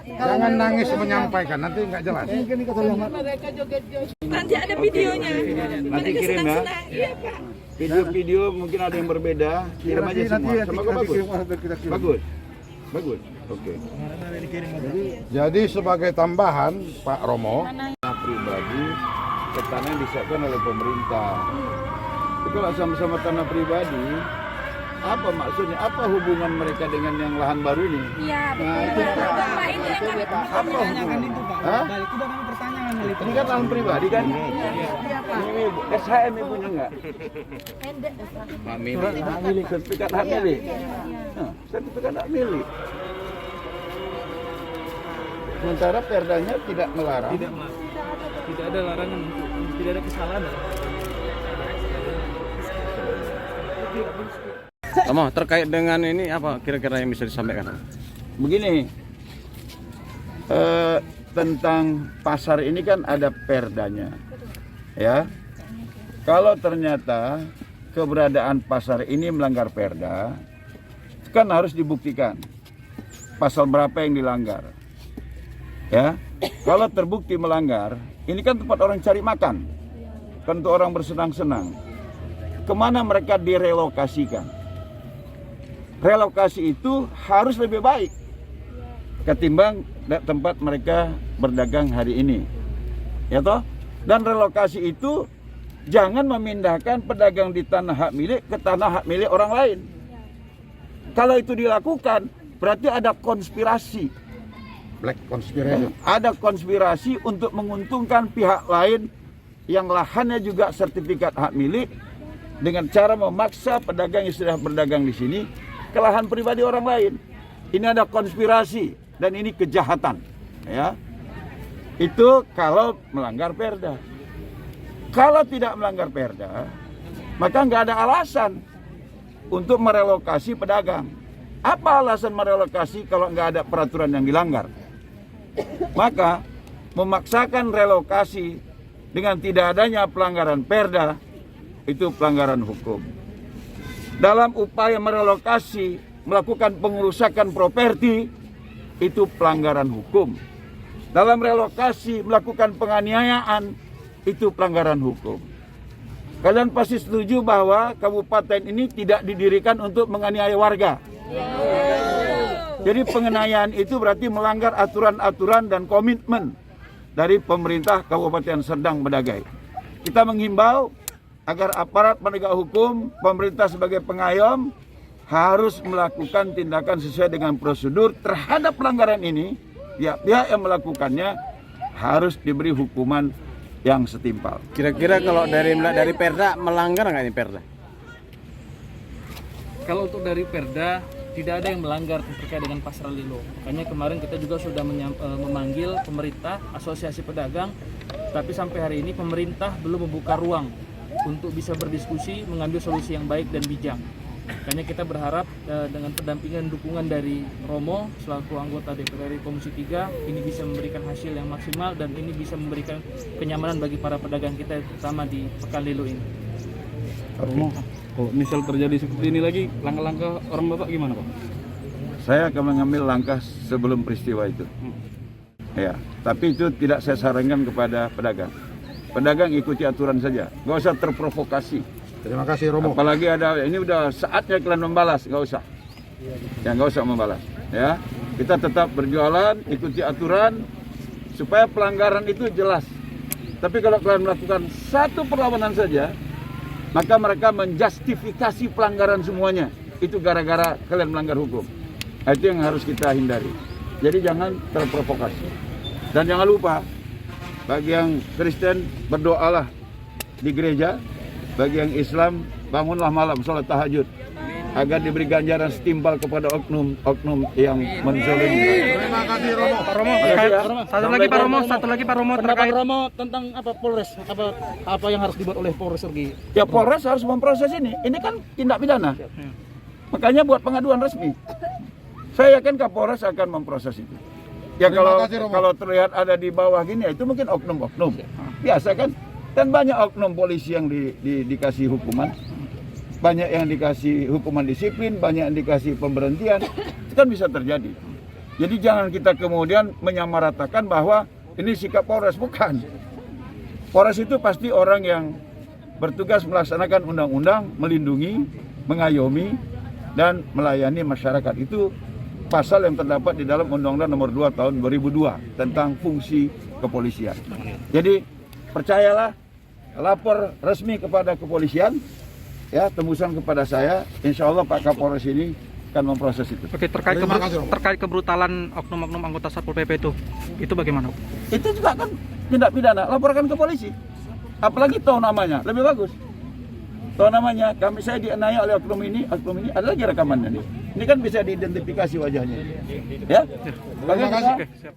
Jangan nangis menyampaikan, nanti nggak jelas. Nanti ada videonya. Nanti kirim ya. Iya, Pak. Video-video mungkin ada yang berbeda, kirim aja semua. Semoga bagus. Bagus. Bagus. Oke. Jadi sebagai tambahan, Pak Romo, Tanah pribadi ke tanah yang disiapkan oleh pemerintah. Itu kalau sama-sama tanah pribadi, apa maksudnya? Apa hubungan mereka dengan yang lahan baru ini? Iya, betul. Pak, itu yang kami Apa hubungan? Hah? Itu kami pertanyaan hal itu. Ini kan lahan pribadi kan? Ini SHM yang punya enggak? Sertifikat hak milik. Nah, sertifikat hak milik. Sementara perdanya tidak melarang. Tidak ada larangan, tidak ada kesalahan. Romo, terkait dengan ini apa kira-kira yang bisa disampaikan? Begini, tentang pasar ini kan ada perdanya, ya. Kalau ternyata keberadaan pasar ini melanggar perda, kan harus dibuktikan pasal berapa yang dilanggar, ya. Kalau terbukti melanggar, ini kan tempat orang cari makan, kan untuk orang bersenang-senang. Kemana mereka direlokasikan? Relokasi itu harus lebih baik ketimbang tempat mereka berdagang hari ini, ya toh. Dan relokasi itu jangan memindahkan pedagang di tanah hak milik ke tanah hak milik orang lain. Kalau itu dilakukan, berarti ada konspirasi. black conspiracy. Ada konspirasi untuk menguntungkan pihak lain yang lahannya juga sertifikat hak milik dengan cara memaksa pedagang yang sudah berdagang di sini ke lahan pribadi orang lain. Ini ada konspirasi dan ini kejahatan, ya. Itu kalau melanggar perda. Kalau tidak melanggar perda, maka nggak ada alasan untuk merelokasi pedagang. Apa alasan merelokasi kalau nggak ada peraturan yang dilanggar? Maka memaksakan relokasi dengan tidak adanya pelanggaran perda itu pelanggaran hukum. Dalam upaya merelokasi melakukan pengerusakan properti itu pelanggaran hukum. Dalam relokasi melakukan penganiayaan itu pelanggaran hukum. Kalian pasti setuju bahwa kabupaten ini tidak didirikan untuk menganiaya warga. Jadi penganiayaan itu berarti melanggar aturan-aturan dan komitmen dari pemerintah Kabupaten Serdang Bedagai. Kita menghimbau agar aparat penegak hukum, pemerintah sebagai pengayom harus melakukan tindakan sesuai dengan prosedur terhadap pelanggaran ini. Pihak-pihak yang melakukannya harus diberi hukuman yang setimpal. Kira-kira kalau dari Perda melanggar nggak ini Perda? Kalau untuk dari Perda tidak ada yang melanggar terkait dengan pasar Lilo. Makanya kemarin kita juga sudah memanggil pemerintah, asosiasi pedagang, tapi sampai hari ini pemerintah belum membuka ruang untuk bisa berdiskusi, mengambil solusi yang baik dan bijak. Makanya kita berharap dengan pendampingan dukungan dari Romo selaku anggota DPR Komisi 3 ini bisa memberikan hasil yang maksimal dan ini bisa memberikan kenyamanan bagi para pedagang kita terutama di Pekan Lilo ini. Romo, kalau misal terjadi seperti ini lagi, langkah-langkah orang Bapak gimana Pak? Saya akan mengambil langkah sebelum peristiwa itu. Ya, tapi itu tidak saya sarankan kepada pedagang. Pedagang ikuti aturan saja, nggak usah terprovokasi. Terima kasih Romo. Apalagi ada ini udah saatnya kalian membalas, nggak usah. Ya nggak usah membalas. Ya, kita tetap berjualan, ikuti aturan supaya pelanggaran itu jelas. Tapi kalau kalian melakukan satu perlawanan saja, maka mereka menjustifikasi pelanggaran semuanya. Itu gara-gara kalian melanggar hukum. Nah, itu yang harus kita hindari. Jadi jangan terprovokasi. Dan jangan lupa, bagi yang Kristen berdoalah di gereja, bagi yang Islam bangunlah malam sholat tahajud agar diberi ganjaran setimpal kepada oknum yang menzalimi. Terima kasih Romo. Pak Romo, satu lagi Pak Romo terkait Romo tentang apa Polres, apa yang harus dibuat oleh Polres Sergi. Ya Polres harus memproses ini. Ini kan tindak pidana. Makanya buat pengaduan resmi. Saya yakin Kapolres akan memproses itu. Ya kalau terlihat ada di bawah gini, ya itu mungkin oknum-oknum. Biasa kan? Dan banyak oknum polisi yang dikasih hukuman. Banyak yang dikasih hukuman disiplin, banyak yang dikasih pemberhentian. Itu kan bisa terjadi. Jadi jangan kita kemudian menyamaratakan bahwa ini sikap Polres, bukan. Polres itu pasti orang yang bertugas melaksanakan undang-undang, melindungi, mengayomi, dan melayani masyarakat. Itu pasal yang terdapat di dalam Undang-Undang Nomor 2 Tahun 2002 tentang fungsi kepolisian. Jadi percayalah, lapor resmi kepada kepolisian, ya, tembusan kepada saya, insya Allah Pak Kapolres ini akan memproses itu. Oke, terkait kebrutalan oknum-oknum anggota Satpol PP itu bagaimana? Itu juga kan tindak pidana, laporkan ke polisi. Apalagi tahu namanya, lebih bagus. Tahu namanya, saya dianiaya oleh oknum ini, ada lagi rekamannya nih. Ini kan bisa diidentifikasi wajahnya. Ya? Terima kasih. Oke, siap.